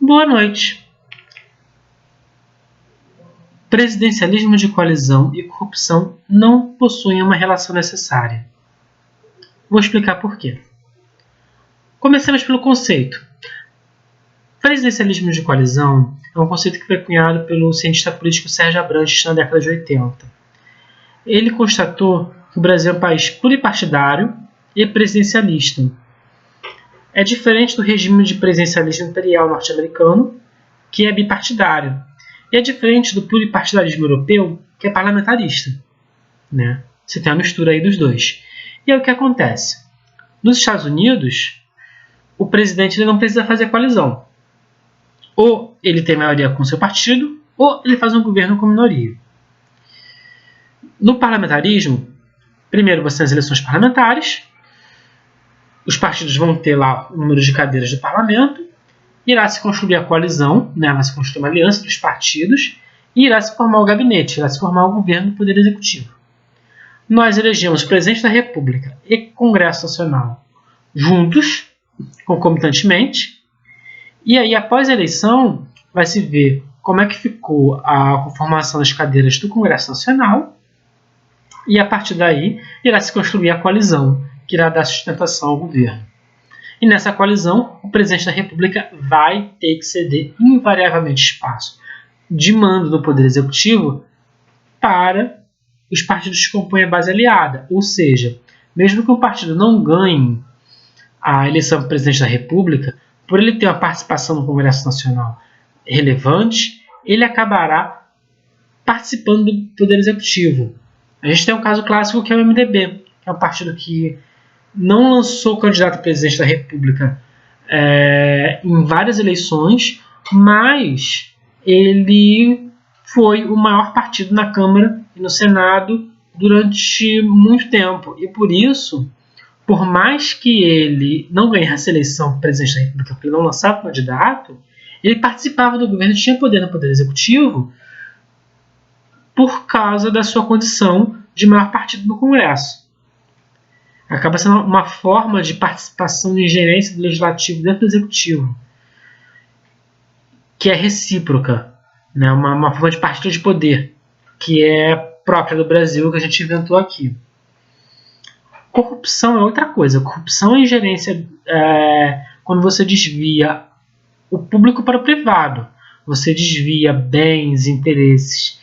Boa noite. Presidencialismo de coalizão e corrupção não possuem uma relação necessária. Vou explicar por quê. Comecemos pelo conceito. Presidencialismo de coalizão é um conceito que foi cunhado pelo cientista político Sérgio Abrantes na década de 80. Ele constatou que o Brasil é um país pluripartidário e presidencialista. É diferente do regime de presidencialismo imperial norte-americano, que é bipartidário. E é diferente do pluripartidarismo europeu, que é parlamentarista. Né? Você tem uma mistura aí dos dois. E aí o que acontece? Nos Estados Unidos, o presidente ele não precisa fazer coalizão. Ou ele tem maioria com seu partido, ou ele faz um governo com minoria. No parlamentarismo, primeiro você tem as eleições parlamentares, os partidos vão ter lá o número de cadeiras do parlamento, irá se construir a coalizão, né, vai se construir uma aliança dos partidos, e irá se formar o gabinete, irá se formar o governo do Poder Executivo. Nós elegemos presidente da República e Congresso Nacional juntos, concomitantemente, e aí após a eleição vai se ver como é que ficou a conformação das cadeiras do Congresso Nacional, e a partir daí irá se construir a coalizão, que irá dar sustentação ao governo. E nessa coalizão, o presidente da República vai ter que ceder invariavelmente espaço de mando do Poder Executivo para os partidos que compõem a base aliada. Ou seja, mesmo que um partido não ganhe a eleição para presidente da República, por ele ter uma participação no Congresso Nacional relevante, ele acabará participando do Poder Executivo. A gente tem um caso clássico que é o MDB, que é um partido que não lançou candidato a presidente da República em várias eleições, mas ele foi o maior partido na Câmara e no Senado durante muito tempo. E por isso, por mais que ele não ganhasse a eleição para presidente da República, porque ele não lançava candidato, ele participava do governo e tinha poder no Poder Executivo por causa da sua condição de maior partido no Congresso. Acaba sendo uma forma de participação e ingerência do legislativo dentro do executivo, que é recíproca, né? Uma forma de partilha de poder, que é própria do Brasil, que a gente inventou aqui. Corrupção é outra coisa. Corrupção é ingerência quando você desvia o público para o privado. Você desvia bens e interesses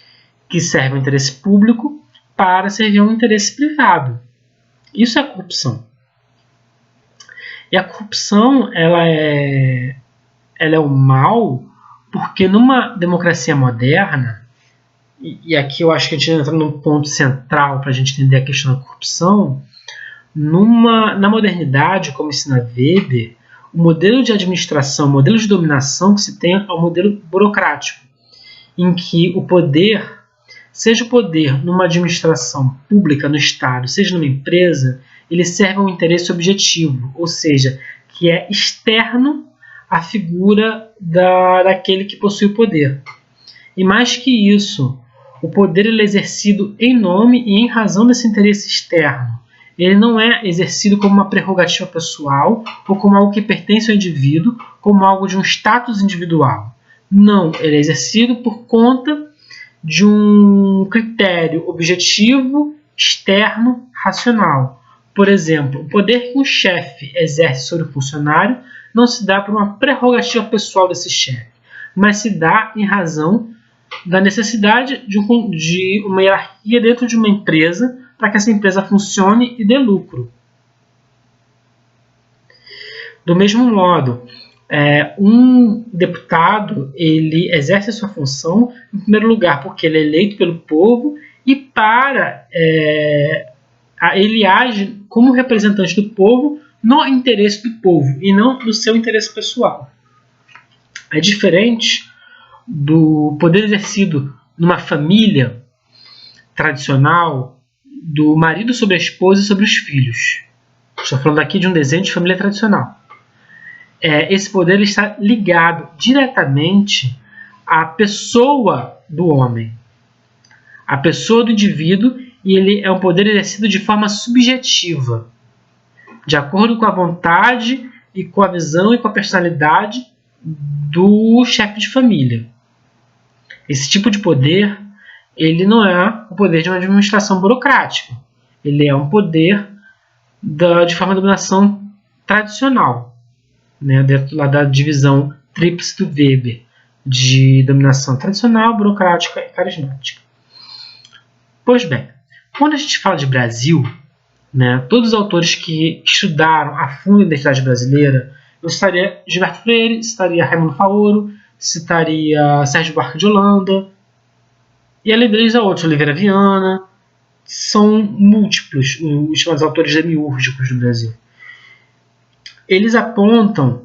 que servem ao interesse público para servir a um interesse privado. Isso é corrupção. E a corrupção ela é um mal porque numa democracia moderna, e aqui eu acho que a gente entra num ponto central para a gente entender a questão da corrupção, na modernidade, como ensina Weber, o modelo de administração, o modelo de dominação que se tem é o modelo burocrático, em que o poder, seja o poder numa administração pública, no Estado, seja numa empresa, ele serve a um interesse objetivo, ou seja, que é externo à figura daquele que possui o poder. E mais que isso, o poder ele é exercido em nome e em razão desse interesse externo. Ele não é exercido como uma prerrogativa pessoal ou como algo que pertence ao indivíduo, como algo de um status individual. Não, ele é exercido por conta de um critério objetivo, externo, racional. Por exemplo, o poder que um chefe exerce sobre o funcionário não se dá por uma prerrogativa pessoal desse chefe, mas se dá em razão da necessidade de uma hierarquia dentro de uma empresa para que essa empresa funcione e dê lucro. Do mesmo modo, um deputado ele exerce a sua função, em primeiro lugar, porque ele é eleito pelo povo e ele age como representante do povo no interesse do povo e não no seu interesse pessoal. É diferente do poder exercido numa família tradicional, do marido sobre a esposa e sobre os filhos. Estou falando aqui de um desenho de família tradicional. Esse poder ele está ligado diretamente à pessoa do homem, à pessoa do indivíduo, e ele é um poder exercido de forma subjetiva, de acordo com a vontade e com a visão e com a personalidade do chefe de família. Esse tipo de poder, ele não é o poder de uma administração burocrática. Ele é um poder de forma de dominação tradicional, né, dentro lá da divisão tríplice do Weber, de dominação tradicional, burocrática e carismática. Pois bem, quando a gente fala de Brasil, né, todos os autores que estudaram a fundo a identidade brasileira, eu citaria Gilberto Freire, citaria Raimundo Faoro, citaria Sérgio Buarque de Holanda, e além deles há outros, Oliveira Viana. São múltiplos os chamados autores demiúrgicos do Brasil. Eles apontam,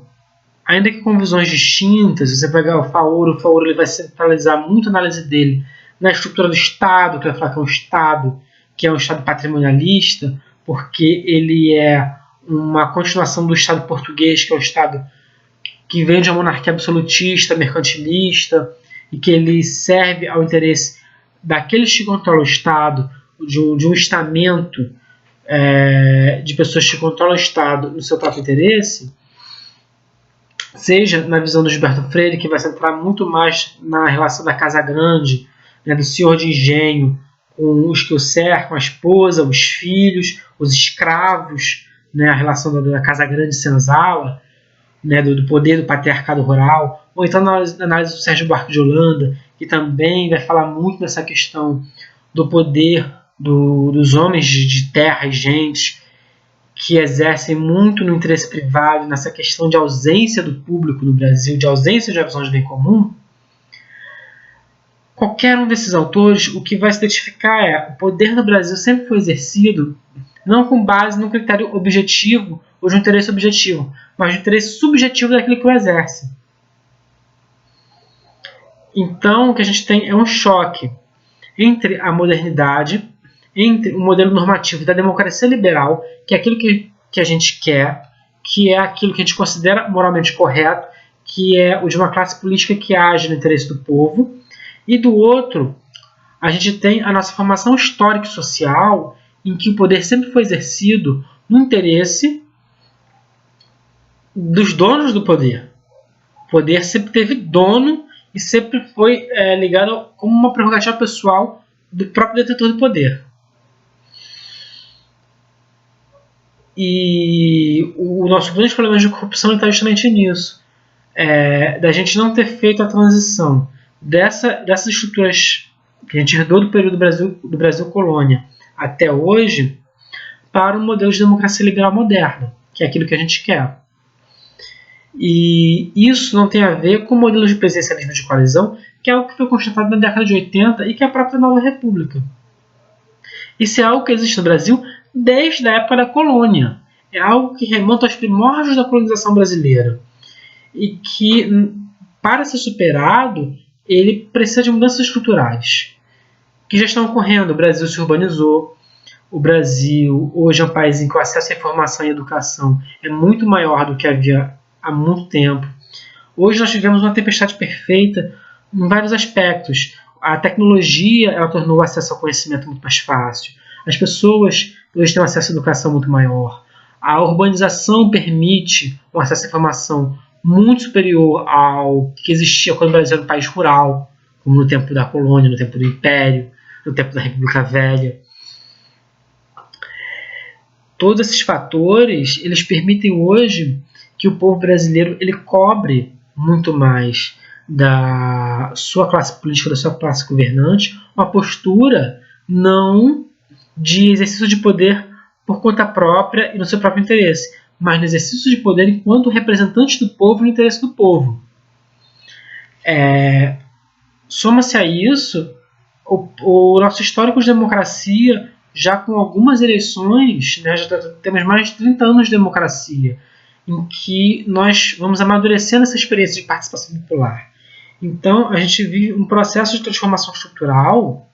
ainda que com visões distintas, você pegar o Faoro ele vai centralizar muito a análise dele na estrutura do Estado, que vai falar que é um Estado patrimonialista, porque ele é uma continuação do Estado português, que é um Estado que vem de uma monarquia absolutista, mercantilista, e que ele serve ao interesse daqueles que controlam o Estado, de um estamento de pessoas que controlam o Estado no seu próprio interesse, seja na visão do Gilberto Freire, que vai centrar muito mais na relação da Casa Grande, né, do senhor de engenho, com os que o cercam, a esposa, os filhos, os escravos, né, a relação da Casa Grande senzala, né, do poder do patriarcado rural, ou então na análise do Sérgio Buarque de Holanda, que também vai falar muito dessa questão do poder dos homens de terra e gente, que exercem muito no interesse privado, nessa questão de ausência do público no Brasil, de ausência de visão de bem comum. Qualquer um desses autores, o que vai se identificar é o poder no Brasil sempre foi exercido não com base no critério objetivo ou de um interesse objetivo, mas de um interesse subjetivo daquele que o exerce. Então, o que a gente tem é um choque entre a modernidade, entre o modelo normativo da democracia liberal, que é aquilo que a gente quer, que é aquilo que a gente considera moralmente correto, que é o de uma classe política que age no interesse do povo, e do outro, a gente tem a nossa formação histórica e social, em que o poder sempre foi exercido no interesse dos donos do poder. O poder sempre teve dono e sempre foi ligado como uma prerrogativa pessoal do próprio detentor do poder. E o nosso grande problema de corrupção está justamente nisso, da gente não ter feito a transição dessas estruturas que a gente herdou do período do Brasil colônia até hoje para um modelo de democracia liberal moderna, que é aquilo que a gente quer. E isso não tem a ver com o modelo de presidencialismo de coalizão, que é algo que foi constatado na década de 80 e que é a própria Nova República. Isso é algo que existe no Brasil desde a época da colônia. É algo que remonta aos primórdios da colonização brasileira. E que, para ser superado, ele precisa de mudanças estruturais, que já estão ocorrendo. O Brasil se urbanizou. O Brasil hoje é um país em que o acesso à informação e à educação é muito maior do que havia há muito tempo. Hoje nós tivemos uma tempestade perfeita em vários aspectos. A tecnologia ela tornou o acesso ao conhecimento muito mais fácil. As pessoas hoje têm um acesso à educação muito maior. A urbanização permite um acesso à informação muito superior ao que existia quando o Brasil era um país rural, como no tempo da colônia, no tempo do Império, no tempo da República Velha. Todos esses fatores eles permitem hoje que o povo brasileiro ele cobre muito mais da sua classe política, da sua classe governante, uma postura não de exercício de poder por conta própria e no seu próprio interesse, mas no exercício de poder enquanto representante do povo e no interesse do povo. Soma-se a isso o nosso histórico de democracia, já com algumas eleições, né, já temos mais de 30 anos de democracia, em que nós vamos amadurecendo essa experiência de participação popular. Então, a gente vive um processo de transformação estrutural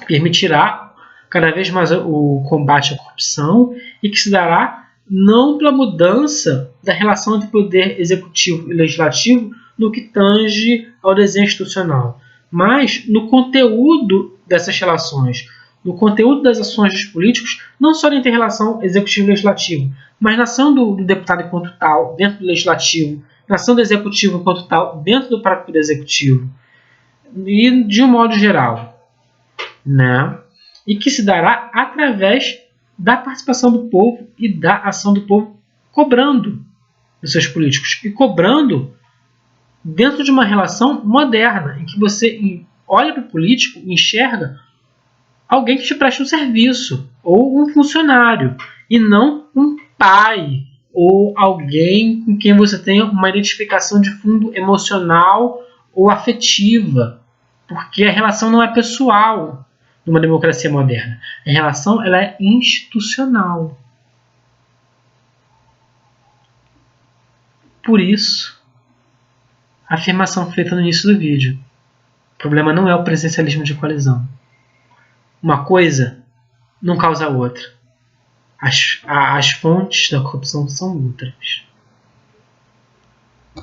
que permitirá cada vez mais o combate à corrupção e que se dará não pela mudança da relação entre poder executivo e legislativo no que tange ao desenho institucional, mas no conteúdo dessas relações, no conteúdo das ações dos políticos, não só entre relação executivo e legislativo, mas na ação do deputado enquanto tal, dentro do legislativo, na ação do executivo enquanto tal, dentro do próprio poder executivo, e de um modo geral, né? E que se dará através da participação do povo e da ação do povo cobrando dos seus políticos, e cobrando dentro de uma relação moderna, em que você olha para o político e enxerga alguém que te presta um serviço, ou um funcionário, e não um pai, ou alguém com quem você tenha uma identificação de fundo emocional ou afetiva, porque a relação não é pessoal numa democracia moderna. A relação ela é institucional. Por isso, a afirmação feita no início do vídeo: o problema não é o presidencialismo de coalizão. Uma coisa não causa a outra. As fontes da corrupção são outras.